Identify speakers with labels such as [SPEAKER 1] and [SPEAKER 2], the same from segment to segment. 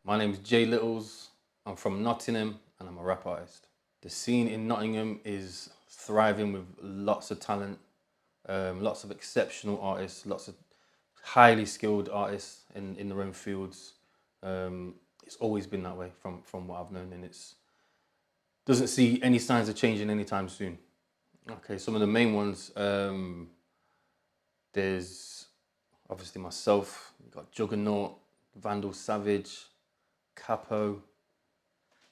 [SPEAKER 1] My name's Jay Littles. I'm from Nottingham and I'm a rap artist. The scene in Nottingham is thriving with lots of talent, lots of exceptional artists, lots of highly skilled artists in their own fields. It's always been that way from what I've known, and it's doesn't see any signs of changing anytime soon. Okay, some of the main ones. There's obviously myself. You've got Juggernaut, Vandal Savage, Capo,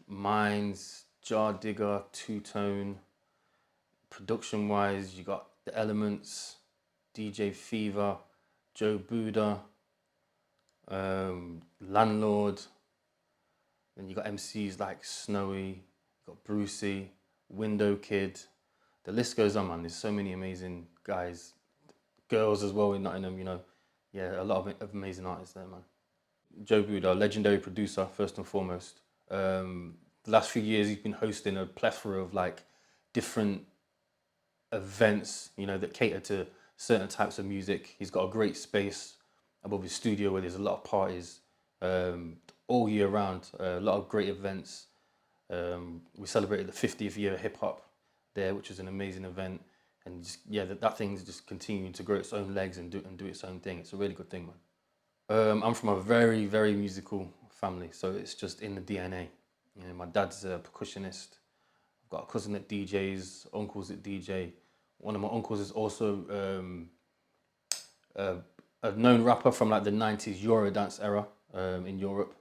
[SPEAKER 1] Mines, Jar Digger, Two Tone. Production wise, you got The Elements, DJ Fever, Joe Buddha, Landlord. Then you got MCs like Snowy, you got Brucey, Window Kid. The list goes on, man. There's so many amazing guys, girls as well in Nottingham. Yeah, a lot of amazing artists there, man. Joe Buddha, legendary producer, first and foremost. The last few years, he's been hosting a plethora of like different events, that cater to certain types of music. He's got a great space above his studio where there's a lot of parties all year round. A lot of great events. We celebrated the 50th year of hip hop there, which was an amazing event. And just, yeah, that thing's just continuing to grow its own legs and do its own thing. It's a really good thing, man. I'm from a very, very musical family, so it's just in the DNA. My dad's a percussionist. I've got a cousin that DJs, uncles that DJ. One of my uncles is also a known rapper from like the 90s Eurodance era in Europe.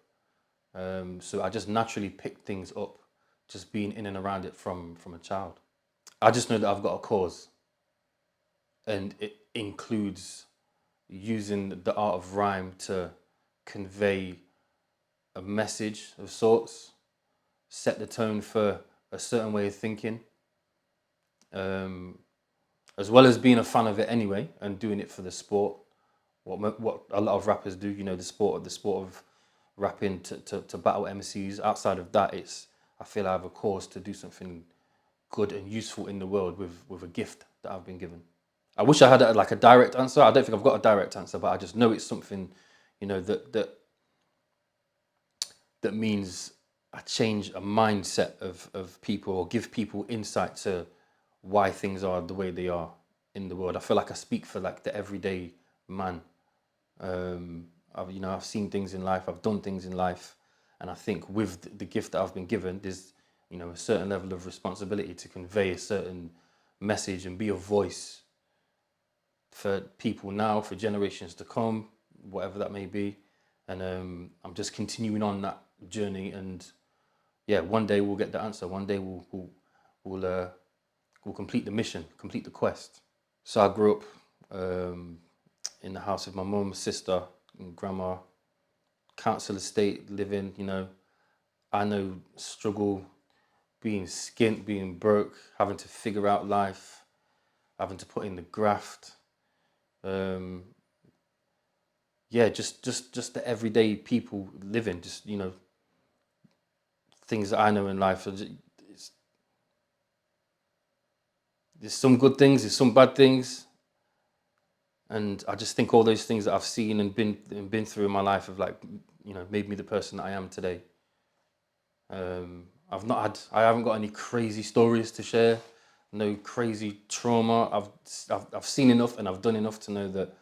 [SPEAKER 1] So I just naturally picked things up, just being in and around it from a child. I just know that I've got a cause, and it includes using the art of rhyme to convey a message of sorts, set the tone for a certain way of thinking, as well as being a fan of it anyway and doing it for the sport. What a lot of rappers do, the sport of rapping to battle MCs. Outside of that, I feel I have a cause to do something good and useful in the world with a gift that I've been given. I wish I had like a direct answer. I don't think I've got a direct answer, but I just know it's something, that means I change a mindset of people or give people insight to why things are the way they are in the world. I feel like I speak for like the everyday man. I've seen things in life, I've done things in life, and I think with the gift that I've been given, there's a certain level of responsibility to convey a certain message and be a voice for people now, for generations to come, whatever that may be. And I'm just continuing on that journey, and yeah, one day we'll get the answer. One day we'll complete the mission, complete the quest. So I grew up in the house of my mum, sister, and grandma, council estate living. I know struggle, being skint, being broke, having to figure out life, having to put in the graft. Yeah, just the everyday people living, just things that I know in life. There's some good things, there's some bad things, and I just think all those things that I've seen and been through in my life have made me the person that I am today. I haven't got any crazy stories to share, no crazy trauma. I've seen enough and I've done enough to know that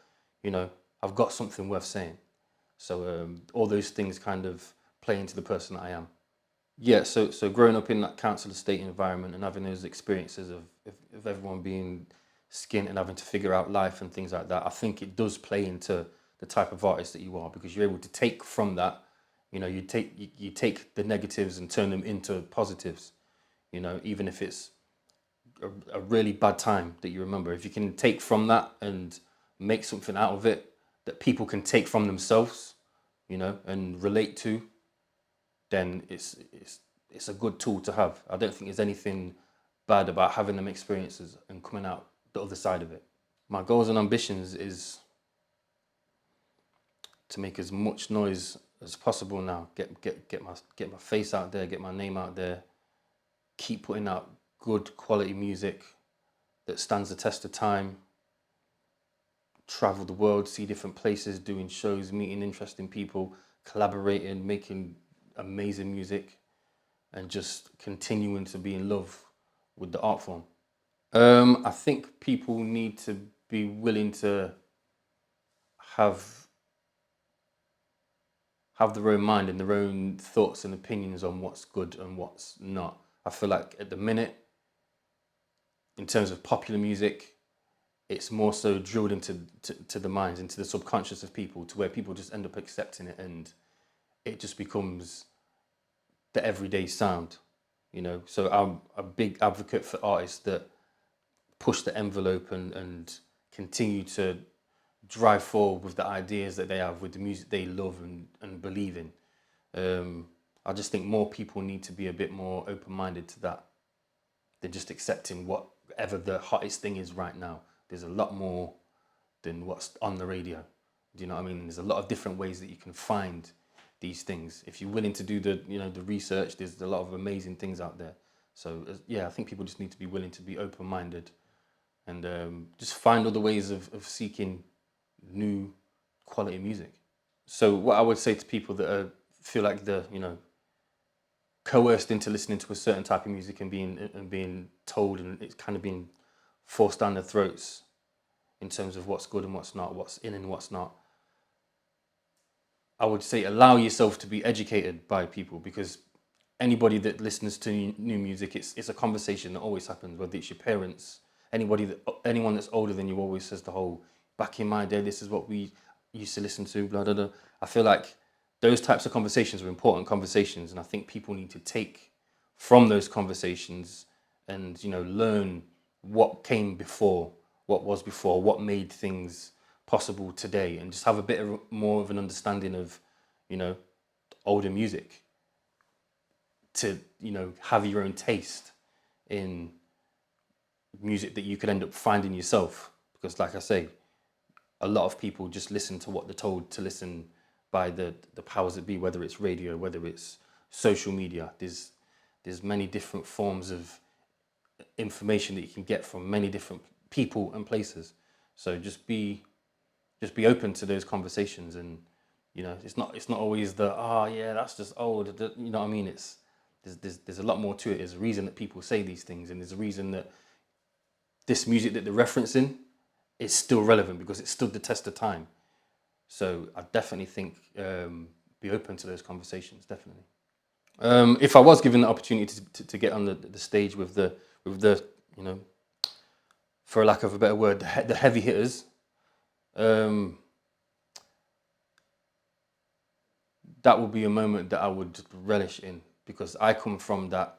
[SPEAKER 1] I've got something worth saying. So all those things kind of play into the person that I am. Yeah, so growing up in that council estate environment and having those experiences of everyone being skint and having to figure out life and things like that, I think it does play into the type of artist that you are, because you're able to take from that, you take the negatives and turn them into positives, even if it's a really bad time that you remember. If you can take from that and make something out of it that people can take from themselves, and relate to, then it's a good tool to have. I don't think there's anything bad about having them experiences and coming out the other side of it. My goals and ambitions is to make as much noise as possible now. Get my face out there, get my name out there, keep putting out good quality music that stands the test of time, travel the world, see different places, doing shows, meeting interesting people, collaborating, making amazing music and just continuing to be in love with the art form. I think people need to be willing to have their own mind and their own thoughts and opinions on what's good and what's not. I feel like at the minute, in terms of popular music, it's more so drilled into to the minds, into the subconscious of people, to where people just end up accepting it, and it just becomes the everyday sound, you know. So I'm a big advocate for artists that push the envelope and continue to drive forward with the ideas that they have, with the music they love and believe in. I just think more people need to be a bit more open-minded to that than just accepting whatever the hottest thing is right now. There's a lot more than what's on the radio. Do you know what I mean? There's a lot of different ways that you can find these things. If you're willing to do the research, there's a lot of amazing things out there. So yeah, I think people just need to be willing to be open-minded and just find other ways of seeking new quality music. So what I would say to people that feel like they're coerced into listening to a certain type of music and being told, and it's kind of being forced down their throats in terms of what's good and what's not, what's in and what's not. I would say allow yourself to be educated by people, because anybody that listens to new music, it's a conversation that always happens, whether it's your parents, anyone that's older than you always says the whole, back in my day, this is what we used to listen to, blah, blah, blah. I feel like those types of conversations are important conversations, and I think people need to take from those conversations and, learn what came before, what made things possible today, and just have a bit more of an understanding of, older music, to, have your own taste in music that you could end up finding yourself. Because like I say, a lot of people just listen to what they're told to listen by the powers that be, whether it's radio, whether it's social media. There's many different forms of information that you can get from many different people and places. So just be open to those conversations, and it's not always that's just old. You know what I mean? There's a lot more to it. There's a reason that people say these things, and there's a reason that this music that they're referencing is still relevant, because it stood the test of time. So I definitely think be open to those conversations, definitely. If I was given the opportunity to get on the stage with the for lack of a better word, the heavy hitters, that would be a moment that I would relish in, because I come from that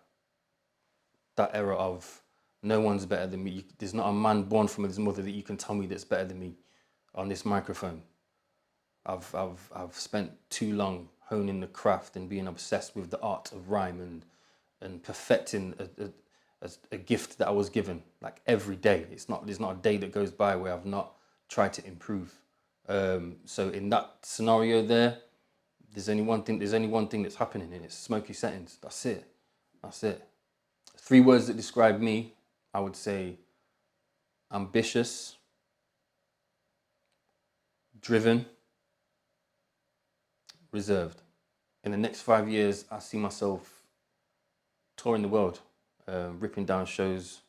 [SPEAKER 1] era of no one's better than me. There's not a man born from his mother that you can tell me that's better than me on this microphone. I've spent too long honing the craft and being obsessed with the art of rhyme and perfecting a gift that I was given, like, every day. There's not a day that goes by where I've not tried to improve. So in that scenario there's only one thing that's happening, and it's Smoky Settings. That's it. 3 words that describe me, I would say: ambitious, driven, reserved. In the next 5 years, I see myself touring the world, ripping down shows,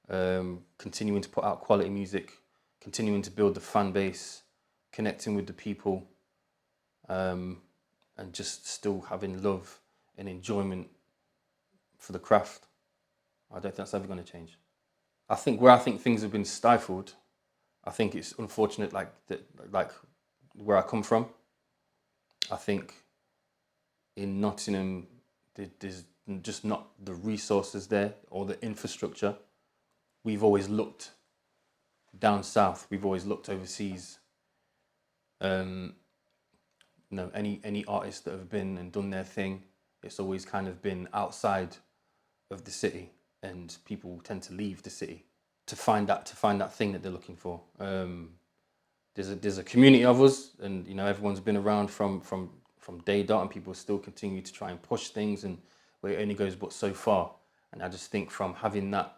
[SPEAKER 1] continuing to put out quality music, continuing to build the fan base, connecting with the people, and just still having love and enjoyment for the craft. I don't think that's ever going to change. I think things have been stifled, I think it's unfortunate, like where I come from. I think in Nottingham, there's just not the resources there or the infrastructure. We've always looked down south. We've always looked overseas. Any artists that have been and done their thing, it's always kind of been outside of the city, and people tend to leave the city to find that thing that they're looking for. There's a community of us, and everyone's been around from day dot, and people still continue to try and push things, and where it only goes but so far. And I just think from having that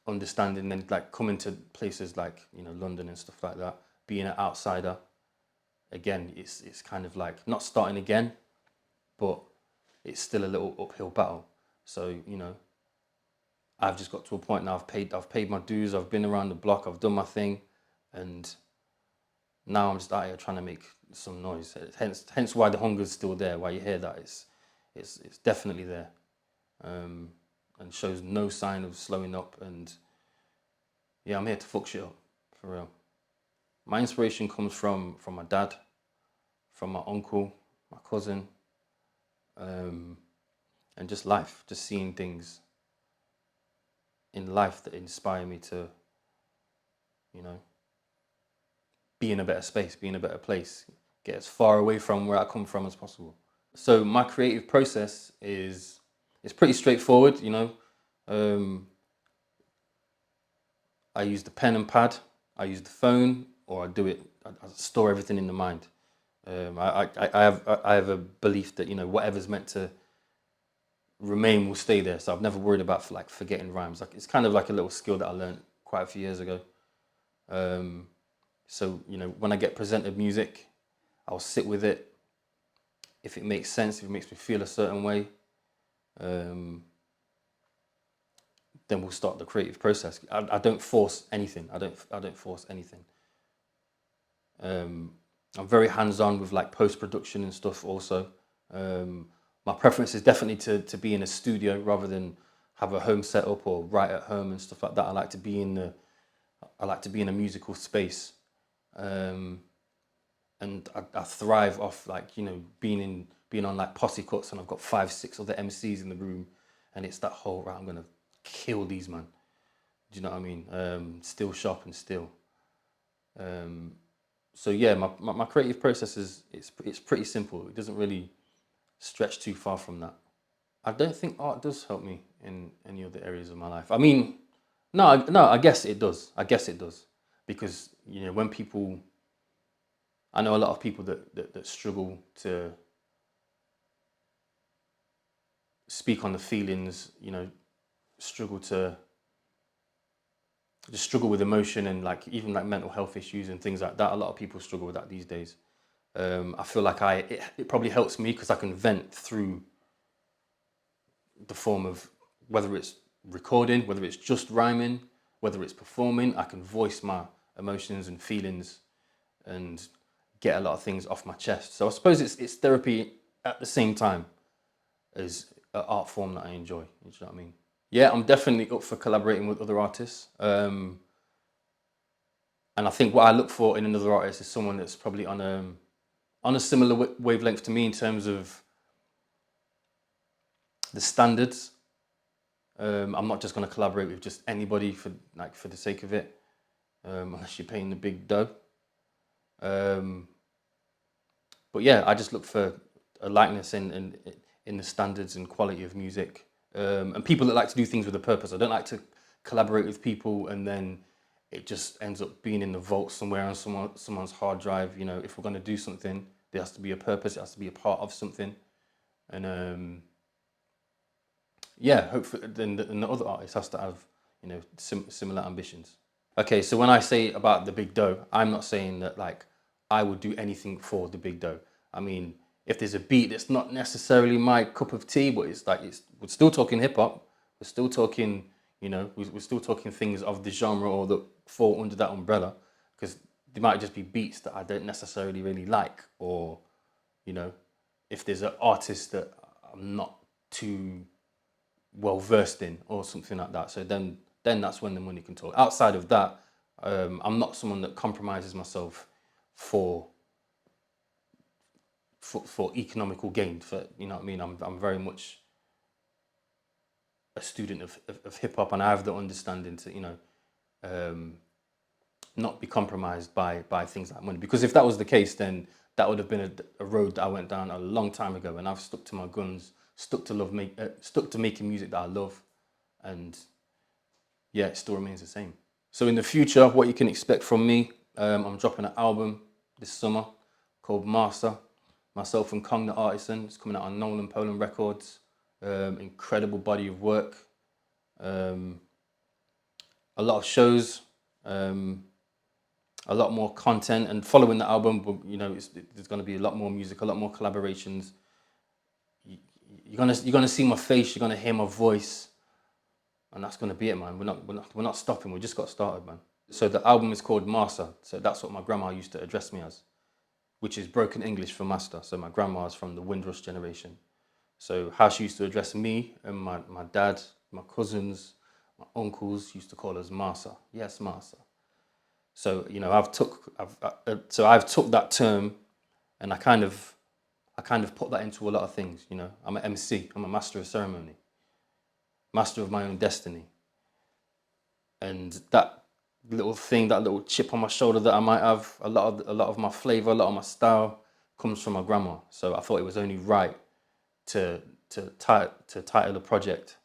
[SPEAKER 1] understanding, and like coming to places like London and stuff like that, being an outsider, again, it's kind of like not starting again, but it's still a little uphill battle. So, you know, I've just got to a point now. I've paid my dues. I've been around the block. I've done my thing, and now I'm just out here trying to make some noise. Hence why the hunger's still there. Why you hear that, it's definitely there, and shows no sign of slowing up. And yeah, I'm here to fuck shit up for real. My inspiration comes from my dad, from my uncle, my cousin, and just life, just seeing things in life that inspire me to, you know, be in a better space, be in a better place, get as far away from where I come from as possible. So my creative process is pretty straightforward, you know. I use the pen and pad, I use the phone, or I store everything in the mind. I have a belief that, you know, whatever's meant to remain will stay there. So I've never worried about like forgetting rhymes. Like it's kind of like a little skill that I learned quite a few years ago. So, you know, when I get presented music, I'll sit with it. If it makes sense, if it makes me feel a certain way, then we'll start the creative process. I don't force anything. I don't force anything. I'm very hands-on with like post-production and stuff also. My preference is definitely to be in a studio rather than have a home setup or write at home and stuff like that. I like to be in a musical space. And I thrive off like, you know, being on like posse cuts, and I've got 5, 6 other MCs in the room, and it's that whole, right, I'm gonna kill these, man. Do you know what I mean? Still sharp and still. So yeah, my creative process it's pretty simple. It doesn't really stretch too far from that. I don't think art does help me in any other areas of my life. I mean, no, I guess it does. I guess it does, because, you know, when people, I know a lot of people that struggle to speak on the feelings, you know, struggle to just struggle with emotion, and like even like mental health issues and things like that. A lot of people struggle with that these days. I feel like it probably helps me because I can vent through the form of, whether it's recording, whether it's just rhyming, whether it's performing. I can voice my emotions and feelings and get a lot of things off my chest. So I suppose it's therapy at the same time as an art form that I enjoy. You know what I mean? Yeah, I'm definitely up for collaborating with other artists. And I think what I look for in another artist is someone that's probably on a similar wavelength to me in terms of the standards. I'm not just going to collaborate with just anybody for the sake of it, unless you're paying the big dough. But yeah, I just look for a likeness in the standards and quality of music, and people that like to do things with a purpose. I don't like to collaborate with people and then it just ends up being in the vault somewhere on someone's hard drive. You know, if we're going to do something, there has to be a purpose. It has to be a part of something, and yeah, hopefully then the other artist has to have, you know, similar ambitions. Okay, so when I say about the big dough, I'm not saying that like I would do anything for the big dough. I mean, if there's a beat that's not necessarily my cup of tea, but it's like we're still talking hip hop, we're still talking, you know, we're still talking things of the genre or that fall under that umbrella, because there might just be beats that I don't necessarily really like, or, you know, if there's an artist that I'm not too well versed in or something like that. So then that's when the money can talk. Outside of that, I'm not someone that compromises myself for economical gain. For, you know what I mean, I'm very much a student of hip hop, and I have the understanding to, you know, not be compromised by things like money. Because if that was the case, then that would have been a road that I went down a long time ago, and I've stuck to my guns, stuck to making music that I love, and yeah, it still remains the same. So in the future, what you can expect from me, I'm dropping an album this summer called Master. Myself and Kong the Artisan. It's coming out on Nolan Poland Records. Incredible body of work. A lot of shows. A lot more content, and following the album, you know, there's going to be a lot more music, a lot more collaborations, you're gonna see my face, you're gonna hear my voice, and that's gonna be it, man. We're not stopping. We just got started, man. So the album is called Master. So that's what my grandma used to address me as, which is broken English for master. So my grandma's from the Windrush generation. So how she used to address me and my dad, my cousins, my uncles used to call us Master. Yes, Master. So I've took that term, and I kind of put that into a lot of things. I'm an MC. I'm a master of ceremony, master of my own destiny, and that little thing, that little chip on my shoulder that I might have, a lot of my flavor, a lot of my style comes from my grandma. So I thought it was only right to title a project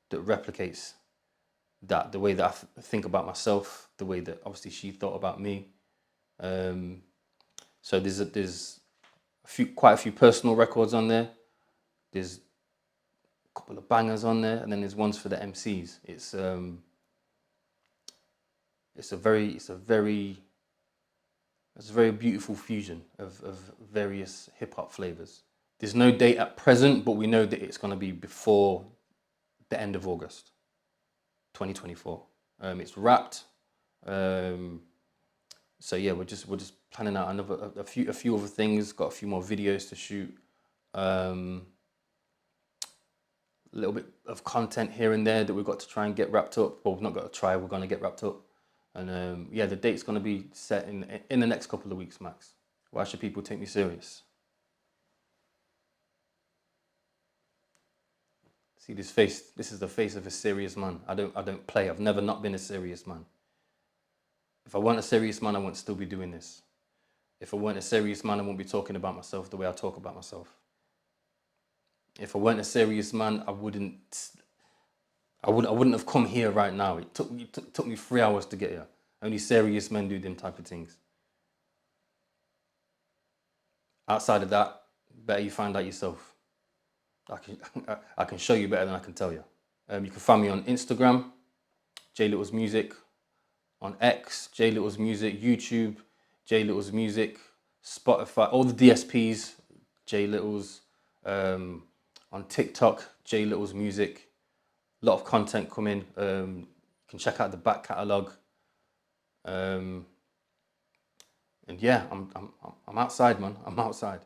[SPEAKER 1] that replicates that, the way that I think about myself, the way that obviously she thought about me. So there's quite a few personal records on there. There's a couple of bangers on there, and then there's ones for the MCs. It's a very beautiful fusion of various hip hop flavors. There's no date at present, but we know that it's going to be before the end of August 2024. It's wrapped. So yeah, we're just planning out a few other things. Got a few more videos to shoot. A little bit of content here and there that we've got to try and get wrapped up. Well, we've not got to try. We're going to get wrapped up. And yeah, the date's going to be set in the next couple of weeks max. Why should people take me serious? See this face? This is the face of a serious man. I don't play. I've never not been a serious man. If I weren't a serious man, I wouldn't still be doing this. If I weren't a serious man, I wouldn't be talking about myself the way I talk about myself. If I weren't a serious man, I wouldn't have come here right now. It took me 3 hours to get here. Only serious men do them type of things. Outside of that, better you find out yourself. I can show you better than I can tell you. You can find me on Instagram, J Littles Music, on X, J Littles Music, YouTube, J Littles Music, Spotify, all the DSPs, J Littles, on TikTok, J Littles Music. A lot of content coming. You can check out the back catalogue. And yeah, I'm outside, man. I'm outside.